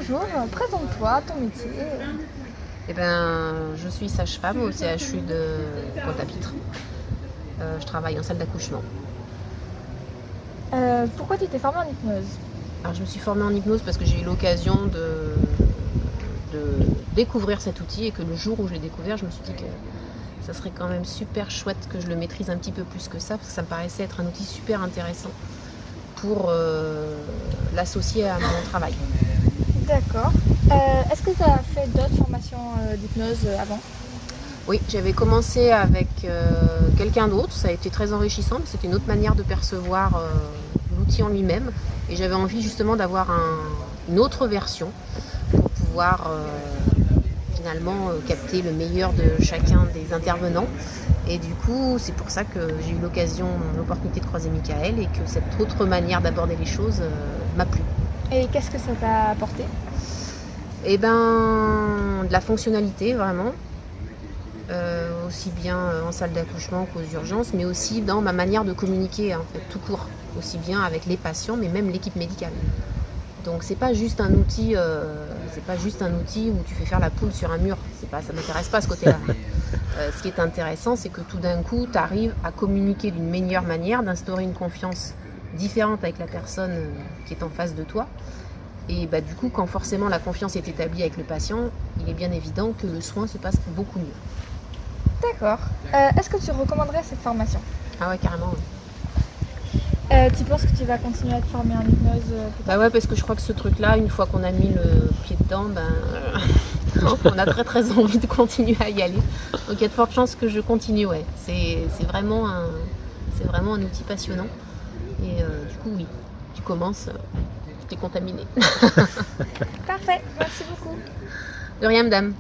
bonjour, présente-toi, ton métier. Je suis sage-femme au CHU de Pointe-à-Pitre. Je travaille en salle d'accouchement. Pourquoi tu t'es formée en hypnose? Alors, je me suis formée en hypnose parce que j'ai eu l'occasion de découvrir cet outil et que le jour où je l'ai découvert, je me suis dit que ça serait quand même super chouette que je le maîtrise un petit peu plus que ça, parce que ça me paraissait être un outil super intéressant pour l'associer à mon travail. D'accord. Est-ce que tu as fait d'autres formations d'hypnose avant? Oui, j'avais commencé avec quelqu'un d'autre, ça a été très enrichissant, mais c'était une autre manière de percevoir l'outil en lui-même. Et j'avais envie justement d'avoir une autre version pour pouvoir finalement capter le meilleur de chacun des intervenants. Et du coup, c'est pour ça que j'ai eu l'opportunité de croiser Michael et que cette autre manière d'aborder les choses m'a plu. Et qu'est-ce que ça t'a apporté? De la fonctionnalité vraiment. Aussi bien en salle d'accouchement qu'aux urgences, mais aussi dans ma manière de communiquer en fait, tout court, aussi bien avec les patients, mais même l'équipe médicale. Donc c'est pas juste un outil, où tu fais faire la poule sur un mur. Ça m'intéresse pas ce côté-là. Ce qui est intéressant, c'est que tout d'un coup, tu arrives à communiquer d'une meilleure manière, d'instaurer une confiance différente avec la personne qui est en face de toi. Et du coup, quand forcément la confiance est établie avec le patient, il est bien évident que le soin se passe beaucoup mieux. D'accord. Est-ce que tu recommanderais cette formation? Ah ouais, carrément. Ouais. Tu penses que tu vas continuer à te former en hypnose peut-être? Ouais, parce que je crois que ce truc-là, une fois qu'on a mis le pied dedans, on a très très envie de continuer à y aller. Donc il y a de fortes chances que je continue, ouais. C'est vraiment un outil passionnant. Et du coup, oui, tu commences, tu t'es contaminé. Parfait, merci beaucoup. De rien, madame.